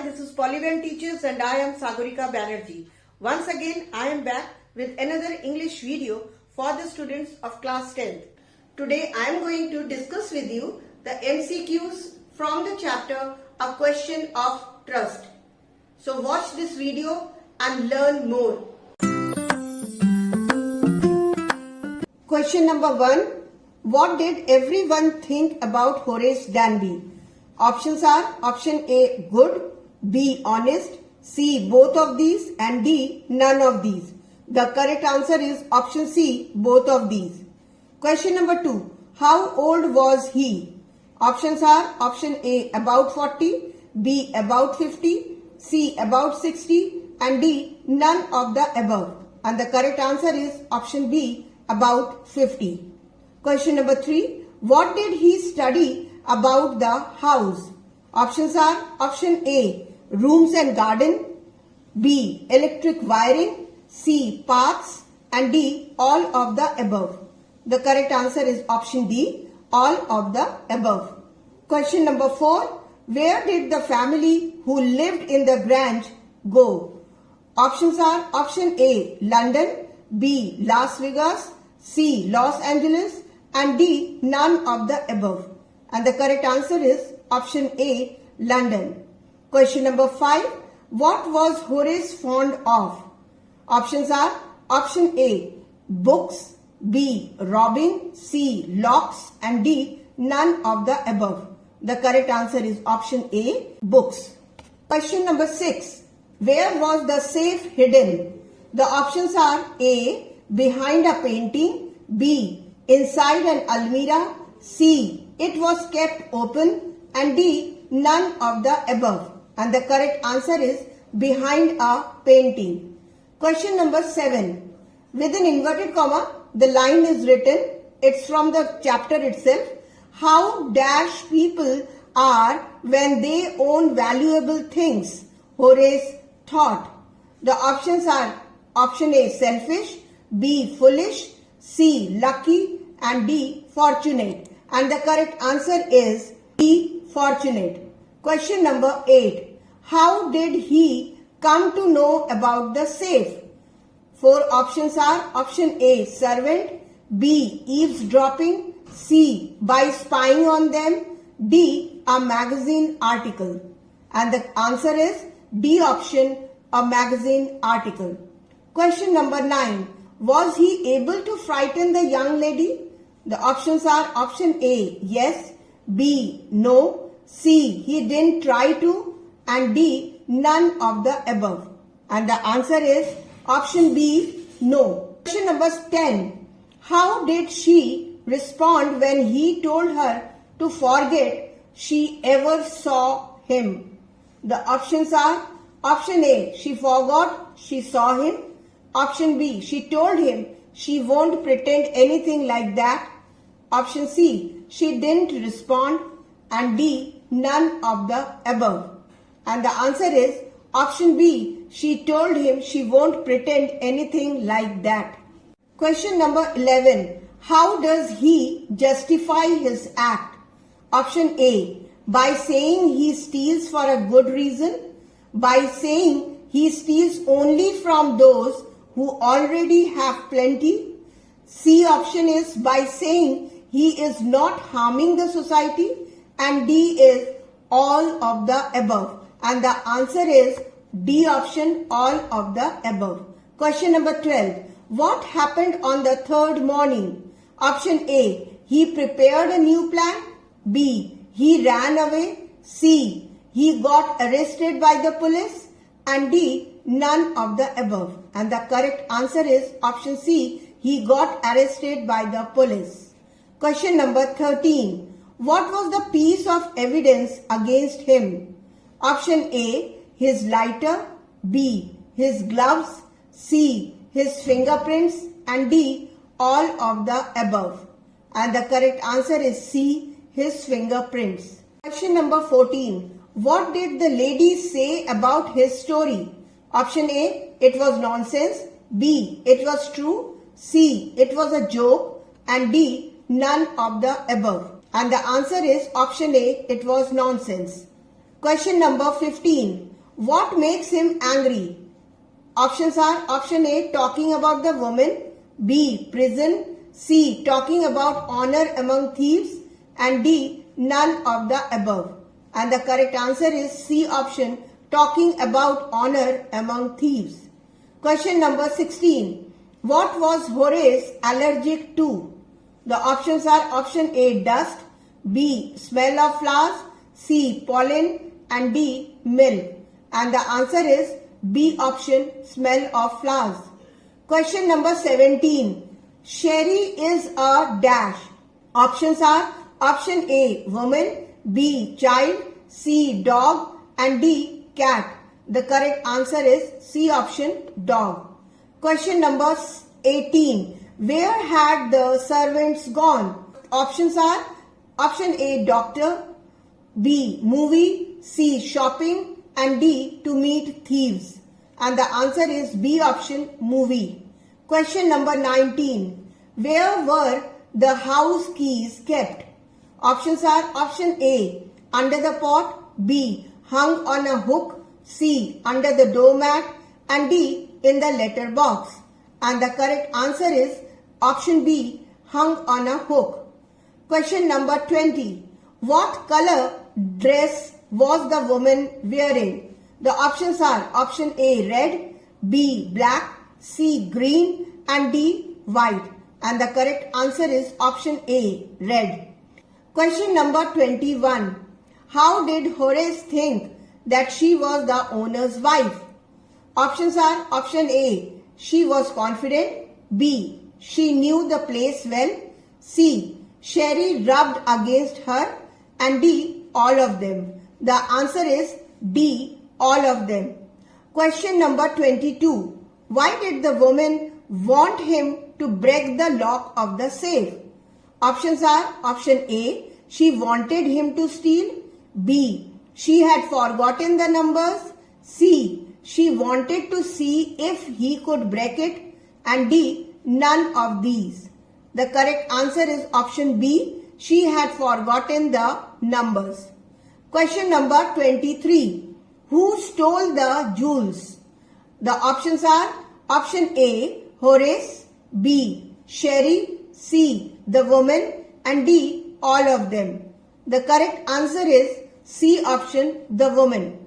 this is Polybanteaches and I am Sagorika Banerjee. Once again, I am back with another English video for the students of class 10th. Today, I am going to discuss with you the MCQs from the chapter A Question of Trust. So watch this video and learn more. Question number 1. What did everyone think about Horace Danby? Options are option A, good, B, honest, C, both of these, and D, none of these. The correct answer is option C, both of these. Question number 2. How old was he? Options are option A, about 40, B, about 50, C, about 60, and D, none of the above. And the correct answer is option B, about 50. Question number 3. What did he study about the house? Options are option A, rooms and garden, B, electric wiring, C, paths, and D, all of the above. The correct answer is option D, all of the above. Question number 4. Where did the family who lived in the Grange go? Options are option A, London, B, Las Vegas, C, Los Angeles, and D, none of the above. And the correct answer is option A, London. Question number 5. What was Horace fond of? Options are option A, books, B, robbing, C, locks, and D, none of the above. The correct answer is option A, books. Question number 6. Where was the safe hidden? The options are A, behind a painting, B, inside an almirah, C, it was kept open, and D, none of the above. And the correct answer is behind a painting. Question number 7. With an inverted comma, the line is written. It's from the chapter itself. How dash people are when they own valuable things, Horace thought. The options are option A, selfish, B, foolish, C, lucky, and D, fortunate. And the correct answer is D, fortunate. Question number 8. How did he come to know about the safe? 4 options are option A, servant, B, eavesdropping, C, by spying on them, D, a magazine article. And the answer is D option, a magazine article. Question number 9. Was he able to frighten the young lady? The options are option A, yes, B, no, C, he didn't try to, and D, none of the above. And the answer is option B, no. Question number 10. How did she respond when he told her to forget she ever saw him? The options are option A, she forgot she saw him. Option B, she told him she won't pretend anything like that. Option C, she didn't respond. And D, none of the above. And the answer is option B, she told him she won't pretend anything like that. Question number 11. How does he justify his act? Option A, by saying he steals for a good reason, by saying he steals only from those who already have plenty. C option is by saying he is not harming the society, and D is all of the above. And the answer is D option, all of the above. Question number 12. What happened on the third morning? Option A, he prepared a new plan. B, he ran away. C, he got arrested by the police. And D, none of the above. And the correct answer is option C, he got arrested by the police. Question number 13. What was the piece of evidence against him? Option A, his lighter, B, his gloves, C, his fingerprints, and D, all of the above. And the correct answer is C, his fingerprints. Question number 14. What did the lady say about his story? Option A, it was nonsense, B, it was true, C, it was a joke, and D, none of the above. And the answer is option A, it was nonsense. Question number 15. What makes him angry? Options are option A, talking about the woman, B, prison, C, talking about honor among thieves, and D, none of the above. And the correct answer is C option, talking about honor among thieves. Question number 16. What was Horace allergic to? The options are option A, dust, B, smell of flowers, C, pollen, and D, milk. And the answer is B option, smell of flowers. Question number 17. Sherry is a dash. Options are option A, woman, B, child, C, dog, and D, cat. The correct answer is C option, dog. Question number 18. Where had the servants gone? Options are option A, doctor, B, movie, C, shopping, and D, to meet thieves. And the answer is B option, movie. Question number 19. Where were the house keys kept? Options are option A, under the pot, B, hung on a hook, C, under the doormat, and D, in the letter box. And the correct answer is option B, hung on a hook. Question number 20. What color dress was the woman wearing? The options are option A, red, B, black, C, green, and D, white. And the correct answer is option A, red. Question number 21. How did Horace think that she was the owner's wife? Options are option A, she was confident, B, she knew the place well, C, Sherry rubbed against her, and D, all of them. The answer is D, all of them. Question number 22. Why did the woman want him to break the lock of the safe? Options are option A, she wanted him to steal, B, she had forgotten the numbers, C, she wanted to see if he could break it, and D, none of these. The correct answer is option B, she had forgotten the numbers. Question number 23. Who stole the jewels? The options are option A, Horace, B, Sherry, C, the woman, and D, all of them. The correct answer is C option, the woman.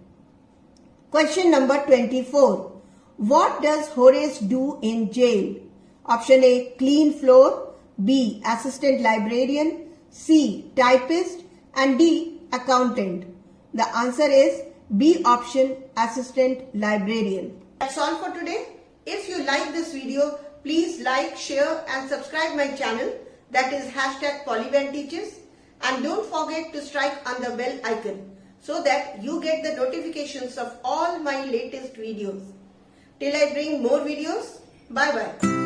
Question number 24. What does Horace do in jail? Option A, clean floor, B, assistant librarian, C, typist, and D, accountant. The answer is B option, assistant librarian. That's all for today. If you like this video, please like, share and subscribe my channel, that is #Polybanteaches, and don't forget to strike on the bell icon so that you get the notifications of all my latest videos. Till I bring more videos, bye bye.